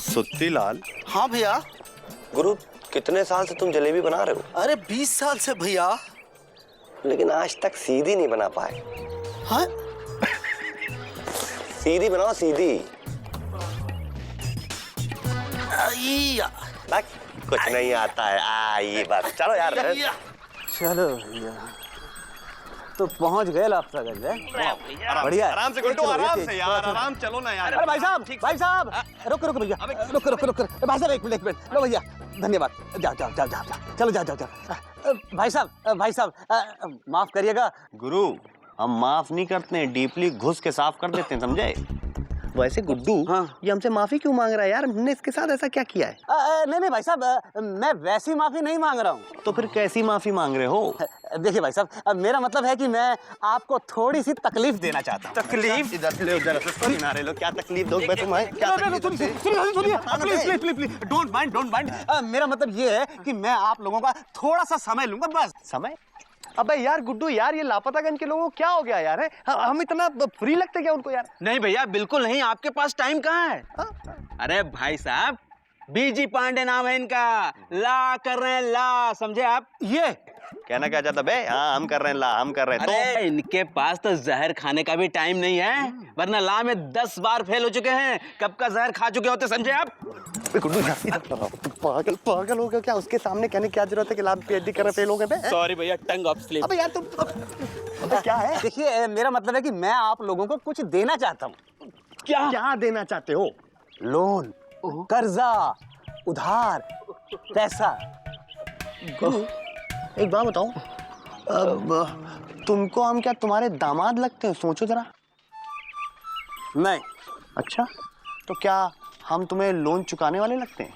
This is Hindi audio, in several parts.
सुत्तीलाल। हाँ भैया। गुरु, कितने साल से तुम जलेबी बना रहे हो? अरे 20 साल से भैया। लेकिन आज तक सीधी नहीं बना पाए। हाँ? सीधी बनाओ, सीधी। कुछ नहीं आता है। ये बात, चलो यार। चलो भैया, तो पहुंच गए लापतागंज है। बढ़िया, आराम से गुड्डू, आराम से यार, आराम चलो ना यार। अरे भाई साहब, रुक भैया, रुक भाई साहब, एक मिनट, लो भैया, धन्यवाद। जाओ, चलो। भाई साहब, माफ करिएगा। गुरु, हम माफ नहीं करते, डीपली घुस के साफ कर देते हैं, समझे? वैसे गुड्डू, हाँ। ये हमसे माफी क्यों मांग रहा है यार? हमने इसके साथ ऐसा क्या किया है? नहीं भाई साहब, मैं वैसी माफी नहीं मांग रहा हूँ। तो फिर कैसी माफी मांग रहे हो? देखिए भाई साहब, मेरा मतलब है कि मैं आपको थोड़ी सी तकलीफ देना चाहता हूँ। तकलीफ? इधर ले, उधर से किनारे लो। क्या तकलीफ दोगे तुम्हें? क्या सुनिए, प्लीज, डोंट माइंड। मेरा मतलब ये है कि मैं आप लोगों का थोड़ा सा समय लूंगा, बस। समय? अबे यार गुड्डू, यार ये लापतागंज के लोगों को क्या हो गया यार? है हम इतना फ्री लगते क्या उनको यार? नहीं भैया, बिल्कुल नहीं। आपके पास टाइम कहाँ है? अरे भाई साहब, बीजी पांडे नाम है इनका। ला कर रहे हैं, ला, समझे आप? ये कहना क्या चाहता बे? हाँ, हम कर रहे हैं ला, हम कर रहे हैं। अरे इनके पास तो जहर खाने का भी टाइम नहीं है, वरना ला में 10 बार फेल हो चुके हैं। कब का जहर खा चुके होते, समझे आप? पागल हो गया क्या? उसके सामने कहने की क्या जरूरत है कि ला पीएचडी कर रहे फेल हो गए? सॉरी भैया, टंग ऑफ स्लिप। अबे यार तुम क्या है? देखिए, मेरा मतलब है कि मैं आप लोगों को कुछ देना चाहता हूँ। क्या देना चाहते हो? लोन, कर्जा, उधार, पैसा। एक बात बताओ, तुमको हम क्या तुम्हारे दामाद लगते हैं? सोचो जरा। नहीं। अच्छा, तो क्या हम तुम्हें लोन चुकाने वाले लगते हैं?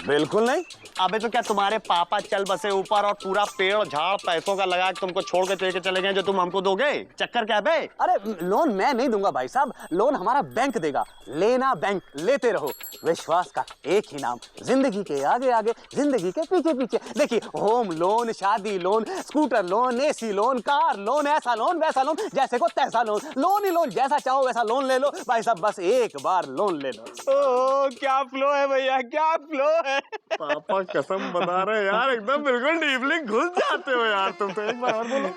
बिल्कुल नहीं। अबे तो क्या तुम्हारे पापा चल बसे ऊपर और पूरा पेड़ झाड़ पैसों का लगा के तुमको छोड़ के लेके चले गए जो तुम हमको दोगे? चक्कर क्या बे? अरे लोन मैं नहीं दूंगा भाई साहब, लोन हमारा बैंक देगा। लेना बैंक, लेते रहो। विश्वास का एक ही नाम, जिंदगी के आगे आगे, जिंदगी के पीछे पीछे। देखिए, होम लोन, शादी loan, scooter loan, AC loan, car loan, ऐसा लोन वैसा लोन, जैसे को तैसा लोन। लोन ही लोन, जैसा चाहो वैसा लोन ले लो भाई साहब, बस एक बार लोन ले लो। ओह, क्या फ्लो है भैया, क्या फ्लो है। पापा कसम बता रहे यार, एकदम बिल्कुल डीपली घुस जाते हो यार तुम तो। एक बार और बोलो।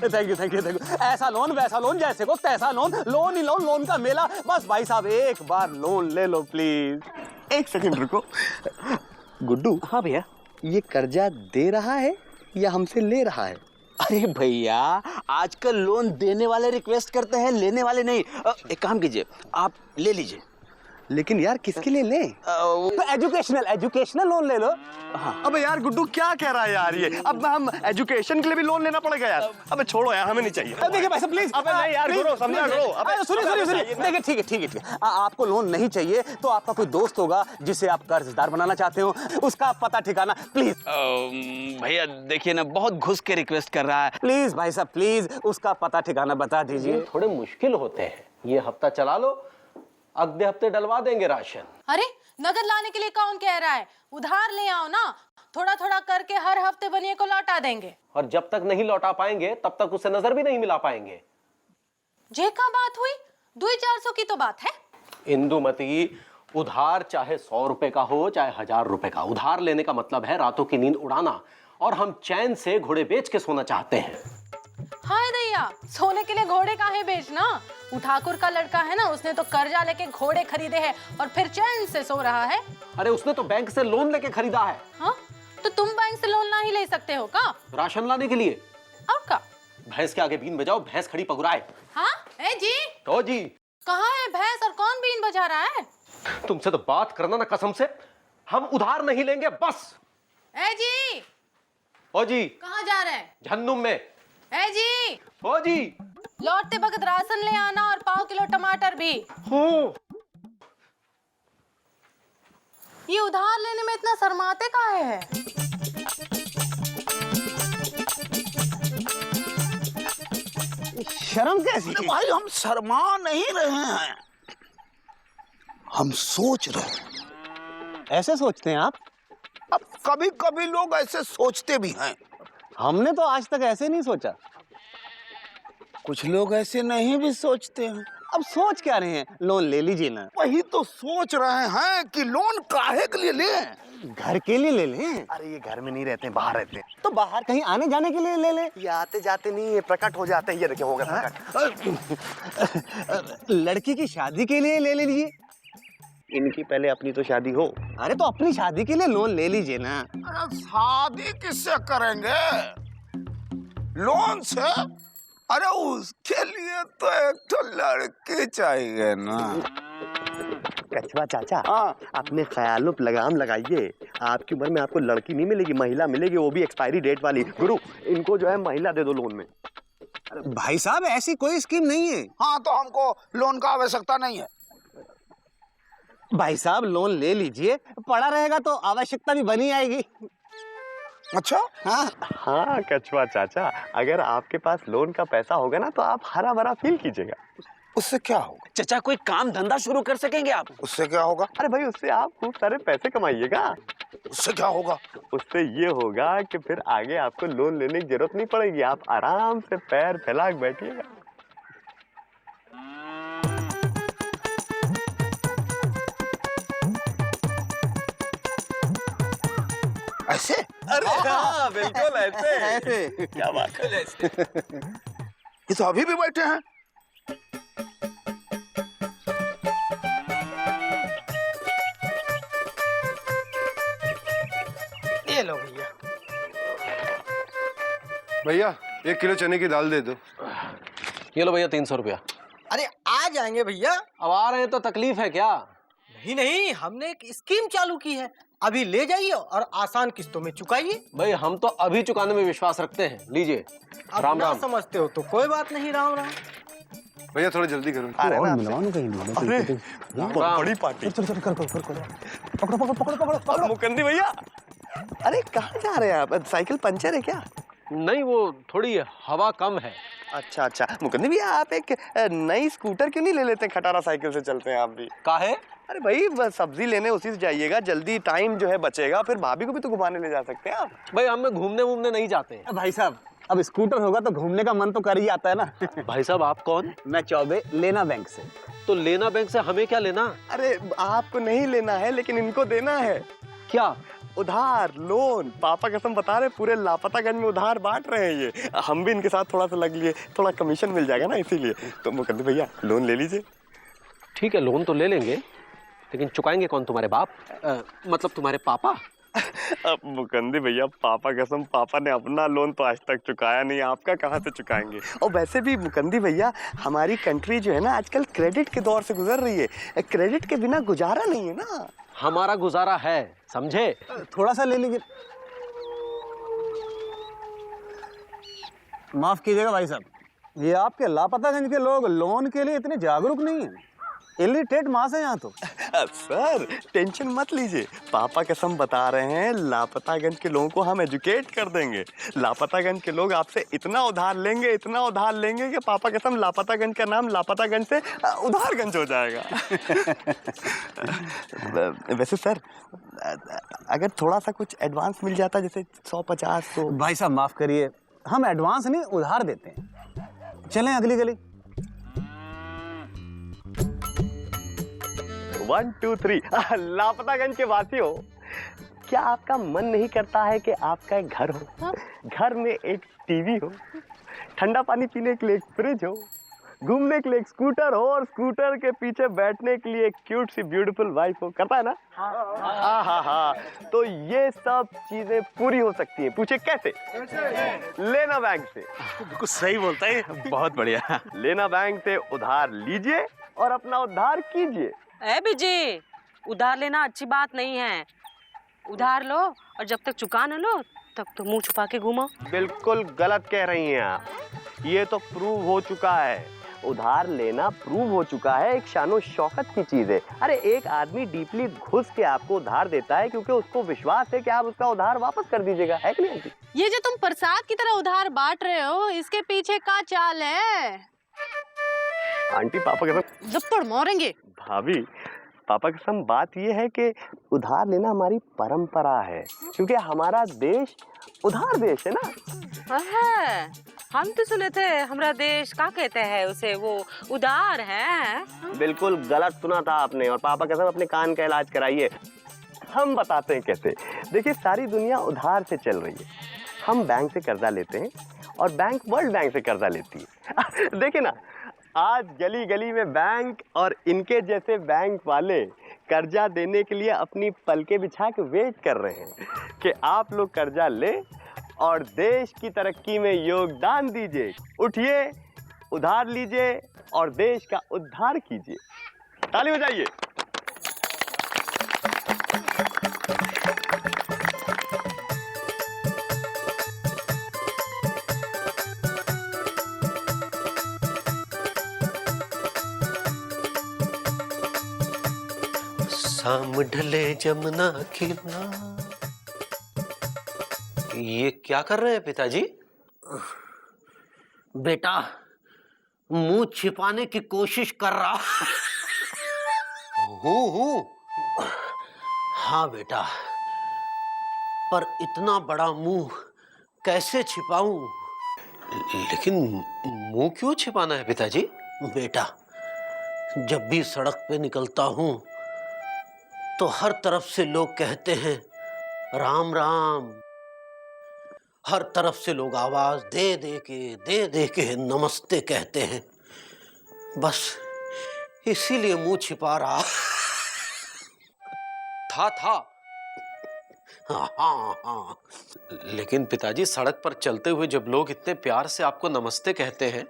Thank you. ऐसा लोन वैसा लोन, जैसे को तैसा लोन, लोन ही लोन, लोन का मेला। बस भाई साहब, एक बार लोन ले लो प्लीज। एक सेकंड रुको। गुड्डू। हाँ भैया। ये कर्जा दे रहा है या हमसे ले रहा है? अरे भैया, आजकल लोन देने वाले रिक्वेस्ट करते हैं, लेने वाले नहीं। एक काम कीजिए, आप ले लीजिए। लेकिन यार किसके लिए ले? एजुकेशनल लोन ले लो। हाँ। अबे यार गुड्डू क्या कह रहा है यार ये? अब हम एजुकेशन के लिए भी लोन लेना पड़ेगा यार? अबे छोड़ो यार, हमें नहीं चाहिए। देखिए भाई साहब प्लीज। अबे नहीं यार गुरु, समझा करो। अबे सुनिए। देखिए ठीक है। आपको लोन नहीं चाहिए तो आपका कोई दोस्त होगा जिसे आप कर्जदार बनाना चाहते हो, उसका पता ठिकाना प्लीज। भैया देखिए ना, बहुत घुस के रिक्वेस्ट कर रहा है। प्लीज भाई साहब, प्लीज उसका पता ठिकाना बता दीजिए। थोड़े मुश्किल होते हैं, ये हफ्ता चला लो, अगले हफ्ते डलवा देंगे राशन। अरे नगद लाने के लिए कौन कह रहा है? उधार ले आओ ना, थोड़ा थोड़ा करके हर हफ्ते बनिए को लौटा देंगे। और जब तक नहीं लौटा पाएंगे तब तक उसे नजर भी नहीं मिला पाएंगे। जे का बात हुई, 200-400 की तो बात है। इंदुमती, उधार चाहे 100 रुपए का हो चाहे 1000 रुपए का, उधार लेने का मतलब है रातों की नींद उड़ाना, और हम चैन से घोड़े बेच के सोना चाहते हैं। हाय दैया, सोने के लिए घोड़े काहे बेचना? वो ठाकुर का लड़का है ना, उसने तो कर्जा लेके घोड़े खरीदे हैं और फिर चैन से सो रहा है। अरे उसने तो बैंक से लोन लेके खरीदा है। हाँ, तो तुम बैंक से लोन नहीं ले सकते हो का? राशन लाने के लिए। और का? भैंस के आगे बीन बजाओ, भैंस खड़ी पगुराए। हाँ ए जी, तो जी कहाँ है भैंस और कौन बीन बजा रहा है? तुमसे तो बात करना ना कसम से। हम उधार नहीं लेंगे बस। ए जी, ओ जी कहाँ जा रहे हैं? झन्नुम में। ए जी, ओ जी लौटते वक्त राशन ले आना और 1/4 किलो टमाटर भी। ये उधार लेने में इतना शर्माते काहे है? शर्म कैसी? भाई हम शर्मा नहीं रहे हैं, हम सोच रहे हैं। ऐसे सोचते हैं आप? अब कभी कभी लोग ऐसे सोचते भी हैं, हमने तो आज तक ऐसे नहीं सोचा। कुछ लोग ऐसे नहीं भी सोचते हैं। अब सोच क्या रहे हैं, लोन ले लीजिए ना। वही तो सोच रहे हैं कि लोन काहे के लिए लें। घर के लिए ले लें। अरे ये घर में नहीं रहते, बाहर रहते हैं। तो बाहर कहीं आने जाने के लिए ले लें। ये आते जाते नहीं, ये प्रकट हो जाते हैं। ये देखिए हो गया प्रकट। लड़की की शादी के लिए ले लीजिए। इनकी पहले अपनी तो शादी हो। अरे तो अपनी शादी के लिए लोन ले लीजिए ना। अरे शादी किससे करेंगे, लोन से? अरे उसके लिए तो एक तो लड़की चाहिए ना। कछुआ चाचा, हाँ। अपने ख्यालों पे लगाम लगाइए। आपकी उम्र में आपको लड़की नहीं मिलेगी, महिला मिलेगी, वो भी एक्सपायरी डेट वाली। गुरु, इनको जो है महिला दे दो लोन में। भाई साहब ऐसी कोई स्कीम नहीं है। हाँ तो हमको लोन का आवश्यकता नहीं है। भाई साहब लोन ले लीजिए, पड़ा रहेगा तो आवश्यकता भी बनी आएगी। अच्छा हाँ हाँ कछुआ चाचा, अगर आपके पास लोन का पैसा होगा ना तो आप हरा भरा फील कीजिएगा। उससे क्या होगा? चचा कोई काम धंधा शुरू कर सकेंगे आप? उससे क्या होगा? अरे भाई उससे आप खूब सारे पैसे कमाइएगा। उससे क्या होगा? उससे ये होगा कि फिर आगे आपको लोन लेने की जरूरत नहीं पड़ेगी, आप आराम से पैर फैला के बैठिएगा। ऐसे? अरे हाँ बिल्कुल ऐसे। ऐसे। क्या बात है। ये तो अभी भी बैठे हैं। ये लो भैया। भैया 1 किलो चने की दाल दे दो। ये लो भैया 300 रुपया। अरे आ जाएंगे भैया। अब आ रहे हैं तो तकलीफ है क्या? नहीं नहीं, हमने एक स्कीम चालू की है, अभी ले जाइए और आसान किस्तों में चुकाइए। भाई हम तो अभी चुकाने में विश्वास रखते हैं, लीजिए। अब राम ना राम। समझते हो तो कोई बात नहीं। राम राम। भैया थोड़ा जल्दी करो। अरे और मिलवाऊं कहीं नहीं। अरे राम। बड़ी पार्टी। चल चल कर पकड़ो पकड़ो पकड़ो पकड़ो पकड़ो। मुकंदी भैया, अरे कहाँ जा रहे हैं आप? साइकिल पंचर है क्या? नहीं, वो थोड़ी हवा कम है। अच्छा अच्छा, मुकंदी भैया आप एक नई स्कूटर क्यों नहीं ले लेते? खटारा साइकिल से चलते हैं आप भी। काहे? अरे भाई बस सब्जी लेने उसी से जाइएगा, जल्दी टाइम जो है बचेगा, फिर भाभी को भी तो घुमाने ले जा सकते हैं आप। भाई हम घूमने वूमने नहीं जाते हैं। भाई साहब अब स्कूटर होगा तो घूमने का मन तो कर ही आता है ना। भाई साहब आप कौन? मैं चौबे, लेना बैंक से। तो लेना बैंक से हमें क्या लेना? अरे आपको नहीं लेना है लेकिन इनको देना है। क्या? उधार, लोन। पापा कसम बता रहे पूरे लापतागंज में उधार बांट रहे हैं ये। हम भी इनके साथ थोड़ा सा लग लिए, थोड़ा कमीशन मिल जाएगा ना, इसीलिए। तो मुकंदी भैया लोन ले लीजिए। ठीक है, लोन तो ले लेंगे, लेकिन चुकाएंगे कौन? तुम्हारे बाप? मतलब तुम्हारे पापा? अब मुकंदी भैया पापा कसम, पापा ने अपना लोन तो आज तक चुकाया नहीं, आपका कहाँ से चुकाएंगे? और वैसे भी मुकंदी भैया हमारी कंट्री जो है ना आजकल क्रेडिट के दौर से गुजर रही है। क्रेडिट के बिना गुजारा नहीं है ना। हमारा गुजारा है, समझे? थोड़ा सा ले लीजिए। माफ कीजिएगा भाई साहब, ये आपके लापतागंज के लोग लोन के लिए इतने जागरूक नहीं हैं। इलिटरेट मास है यहाँ तो। सर टेंशन मत लीजिए, पापा कसम बता रहे हैं लापतागंज के लोगों को हम एजुकेट कर देंगे। लापतागंज के लोग आपसे इतना उधार लेंगे, इतना उधार लेंगे कि पापा कसम लापतागंज का नाम लापतागंज से उधारगंज हो जाएगा। वैसे सर अगर थोड़ा सा कुछ एडवांस मिल जाता, जैसे 100-50 तो। भाई साहब माफ करिए, हम एडवांस नहीं उधार देते हैं। चलें अगली गली। 1 2 3 लापतागंज के वासी हो, क्या आपका मन नहीं करता है कि आपका एक घर हो, घर में एक टीवी हो, ठंडा पानी पीने के लिए एक फ्रिज हो, घूमने के लिए एक स्कूटर हो और स्कूटर के पीछे बैठने के लिए एक क्यूट सी ब्यूटीफुल वाइफ हो? करता है ना? हाँ। तो ये सब चीजें पूरी हो सकती है। पूछे कैसे? लेना बैंक से। बिल्कुल सही बोलता है। बहुत बढ़िया। लेना बैंक से उधार लीजिए और अपना उद्धार कीजिए। ए बिजी, उधार लेना अच्छी बात नहीं है। उधार लो और जब तक चुका न लो तब तो मुंह छुपा के घूमो। बिल्कुल गलत कह रही हैं आप, ये तो प्रूव हो चुका है। उधार लेना प्रूव हो चुका है, एक शानो शौकत की चीज है। अरे एक आदमी डीपली घुस के आपको उधार देता है क्योंकि उसको विश्वास है कि आप उसका उधार वापस कर दीजिएगा, है कि नहीं? ये जो तुम प्रसाद की तरह उधार बांट रहे हो, इसके पीछे का चाल है? आंटी पापा के साथ जप्पड़ मारेंगे। भाभी पापा कसम बात ये है कि उधार लेना हमारी परंपरा है, क्योंकि हमारा देश उधार देश है ना। है हम तो सुने थे हमारा देश क्या कहते हैं उसे, वो उदार है। बिल्कुल गलत सुना था आपने, और पापा कसम अपने कान का इलाज कराइए। हम बताते हैं कैसे। देखिए सारी दुनिया उधार से चल रही है। हम बैंक से कर्जा लेते हैं और बैंक वर्ल्ड बैंक से कर्जा लेती है। देखिए ना, आज गली गली में बैंक और इनके जैसे बैंक वाले कर्जा देने के लिए अपनी पलके बिछा के वेट कर रहे हैं कि आप लोग कर्जा ले और देश की तरक्की में योगदान दीजिए। उठिए, उधार लीजिए और देश का उद्धार कीजिए। ताली बजाइए। शाम ढले जमुना खिला। ये क्या कर रहे हैं पिताजी? बेटा मुंह छिपाने की कोशिश कर रहा हूँ। हाँ बेटा, पर इतना बड़ा मुंह कैसे छिपाऊं? लेकिन मुंह क्यों छिपाना है पिताजी? बेटा जब भी सड़क पे निकलता हूं तो हर तरफ से लोग कहते हैं राम राम। हर तरफ से लोग आवाज दे दे के नमस्ते कहते हैं। बस इसीलिए मुंह छिपा रहा था। हाँ। लेकिन पिताजी सड़क पर चलते हुए जब लोग इतने प्यार से आपको नमस्ते कहते हैं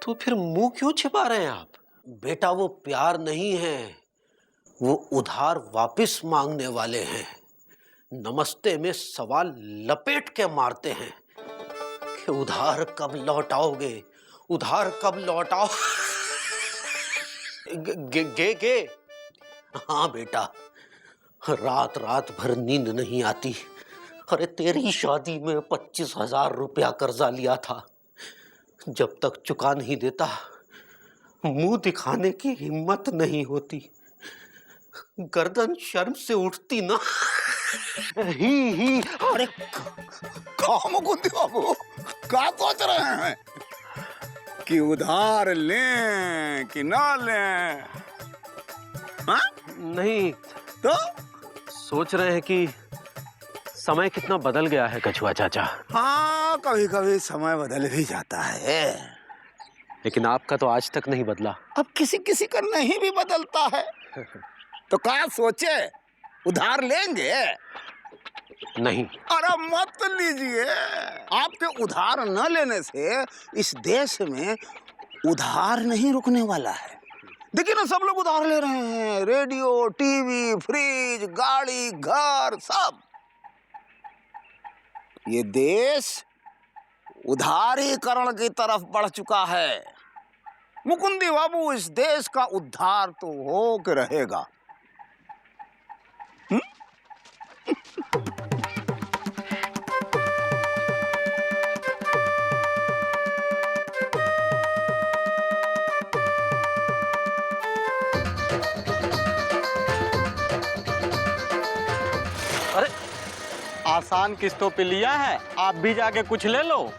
तो फिर मुंह क्यों छिपा रहे हैं आप? बेटा वो प्यार नहीं है, वो उधार वापस मांगने वाले हैं। नमस्ते में सवाल लपेट के मारते हैं कि उधार कब लौटाओगे, उधार कब लौटाओ। गे। हाँ बेटा, रात रात भर नींद नहीं आती। अरे तेरी शादी में 25,000 रुपया कर्जा लिया था। जब तक चुका नहीं देता मुंह दिखाने की हिम्मत नहीं होती। गर्दन शर्म से उठती ना। ही अरे मुकुंद बाबू क्या सोच रहे हैं कि उधार लें कि ना लें? हाँ? नहीं तो सोच रहे हैं कि समय कितना बदल गया है कछुआ चाचा। हाँ, कभी कभी समय बदल भी जाता है, लेकिन आपका तो आज तक नहीं बदला। अब किसी किसी का नहीं भी बदलता है। तो क्या सोचे, उधार लेंगे? नहीं। अरे मत लीजिए। आपके उधार न लेने से इस देश में उधार नहीं रुकने वाला है। देखिए ना, सब लोग उधार ले रहे हैं। रेडियो, टीवी, फ्रिज, गाड़ी, घर, सब। ये देश उधारीकरण की तरफ बढ़ चुका है। मुकुंदी बाबू, इस देश का उद्धार तो हो के रहेगा। अरे आसान किस्तों पे लिया है, आप भी जाके कुछ ले लो।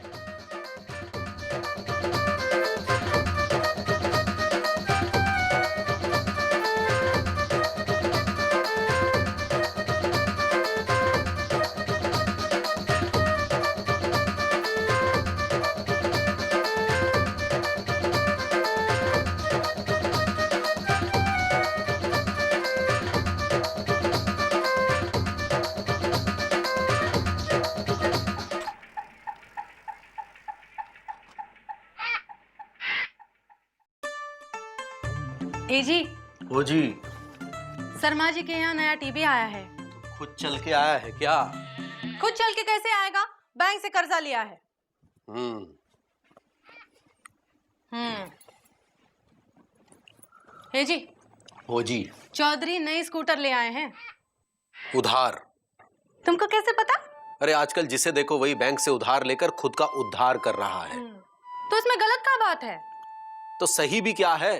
ए जी। ओ जी। शर्मा जी के यहाँ नया टीवी आया है। खुद चल के आया है क्या? खुद चल के कैसे आएगा, बैंक से कर्जा लिया है। ए जी। ओ जी। चौधरी नई स्कूटर ले आए हैं। उधार? तुमको कैसे पता? अरे आजकल जिसे देखो वही बैंक से उधार लेकर खुद का उद्धार कर रहा है। तो इसमें गलत क्या बात है? तो सही भी क्या है?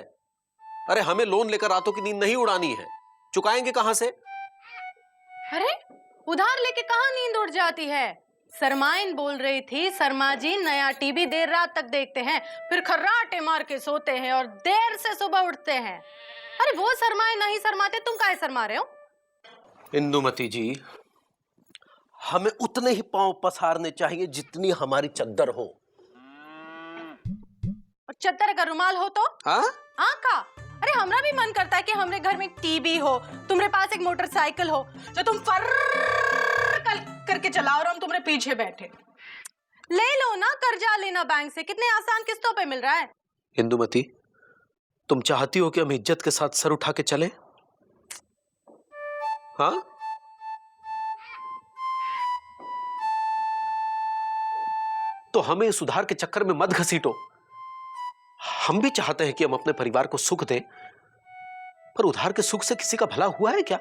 अरे हमें लोन लेकर रातों की नींद नहीं उड़ानी है, चुकाएंगे कहां से? अरे उधार लेके कहाँ नींद उड़ जाती है? सरमाइन बोल रही थी, शर्मा जी नया टीवी देर रात तक देखते हैं, फिर खर्राटे मार के सोते हैं और देर से सुबह उठते हैं। अरे वो शर्माए नहीं शर्माते, तुम काहे शर्मा रहे हो? इंदुमती जी, हमें उतने ही पांव पसारने चाहिए जितनी हमारी चद्दर हो। और चद्दर का रुमाल हो तो? हाँ? का? अरे हमरा भी मन करता है कि हमरे घर में टीवी हो, तुम्हारे पास एक मोटरसाइकिल हो जो तुम फर करके चलाओ और हम तुम्हारे पीछे बैठे। ले लो ना कर्जा लेना बैंक से, कितने आसान किस्तों पे मिल रहा है। इंदुमती, तुम चाहती हो कि हम इज्जत के साथ सर उठा के चले? हाँ? तो हमें इस उधार के चक्कर में मत घसीटो। हम भी चाहते हैं कि हम अपने परिवार को सुख दें, पर उधार के सुख से किसी का भला हुआ है क्या?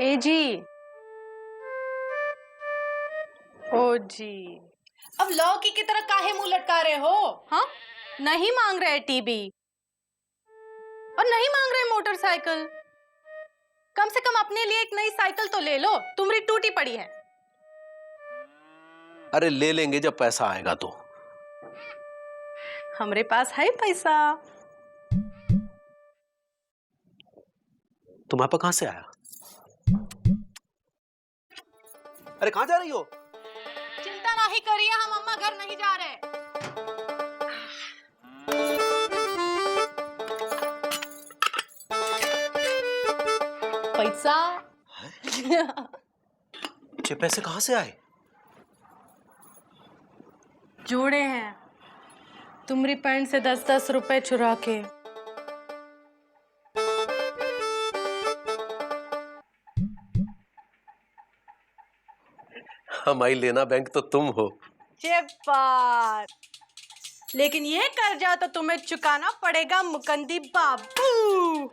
ए जी, ओ जी, अब लौकी की तरह काहे मुंह लटका रहे हो? हाँ, नहीं मांग रहे टीवी और नहीं मांग रहे मोटरसाइकिल। कम से कम अपने लिए एक नई साइकिल तो ले लो, तुम्हारी टूटी पड़ी है। अरे ले लेंगे जब पैसा आएगा तो। हमरे पास है पैसा। तुम्हारे पास कहां से आया? अरे कहां जा रही हो? चिंता नहीं करिए, हम अम्मा घर नहीं जा रहे। पैसा ये पैसे कहां से आए? जोड़े हैं तुम्हारी पैंट से 10-10 रुपए चुरा के। हमारी लेना बैंक तो तुम हो। ये बात, लेकिन ये कर्जा तो तुम्हें चुकाना पड़ेगा मुकंदी बाबू।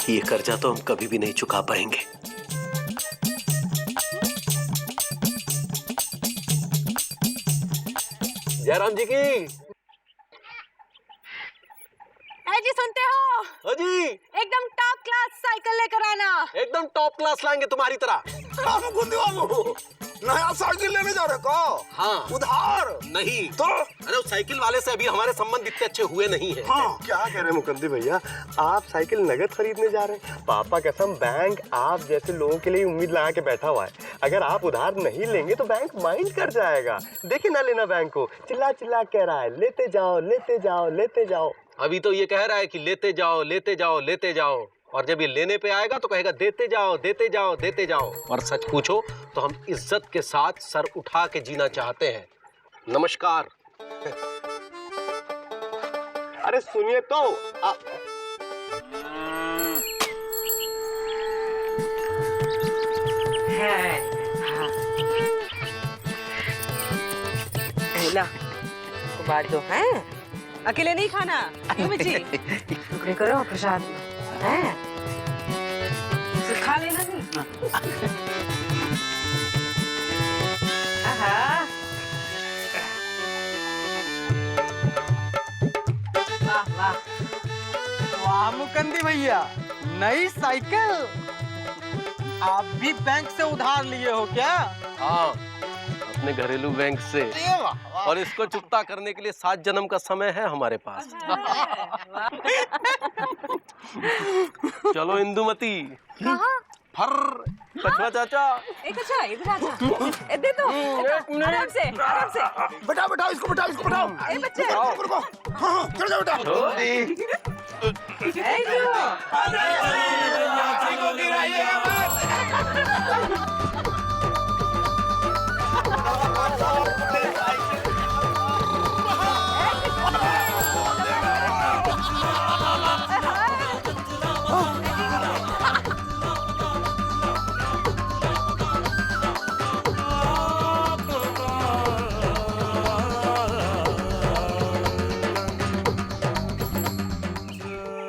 ये कर्जा तो हम कभी भी नहीं चुका पाएंगे। जयराम जी की। जी सुनते हो? हाँ जी। एकदम टॉप क्लास साइकिल लेकर आना। एकदम टॉप क्लास लाएंगे तुम्हारी तरह। नया साइकिल लेने जा रहे को? हाँ। उधार? नहीं तो? अरे उस साइकिल वाले से अभी हमारे संबंध इतने अच्छे हुए नहीं हैं। हाँ। क्या कह रहे हैं मुकंदी भैया, आप साइकिल नगद खरीदने जा रहे हैं? पापा कसम, बैंक आप जैसे लोगों के लिए उम्मीद लगा के बैठा हुआ है। अगर आप उधार नहीं लेंगे तो बैंक माइंड कर जाएगा। देखिए ना लेना बैंक को चिल्ला चिल्ला कह रहा है, लेते जाओ लेते जाओ लेते जाओ। अभी तो ये कह रहा है कि लेते जाओ लेते जाओ लेते जाओ, और जब ये लेने पे आएगा तो कहेगा देते जाओ देते जाओ देते जाओ। और सच पूछो तो हम इज्जत के साथ सर उठा के जीना चाहते हैं। नमस्कार। अरे सुनिए तो ला बात दो है, अकेले नहीं खाना। बच्ची टुकड़े करो प्रसाद है, खा लेना नहीं। वाह वाह वाह मुकंदी भैया, नई साइकिल। आप भी बैंक से उधार लिए हो क्या? हाँ, अपने घरेलू बैंक से। और इसको चुकता करने के लिए 7 जन्म का समय है हमारे पास। चलो इंदुमती। फर कछुआ चाचा। एक अच्छा ये चाचा दे दो, आराम से आराम से। बैठा बैठा इसको, बैठा इसको, बैठाओ। ए बच्चे रुको। हाँ, चल जाओ बेटा।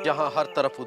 जहां हर तरफ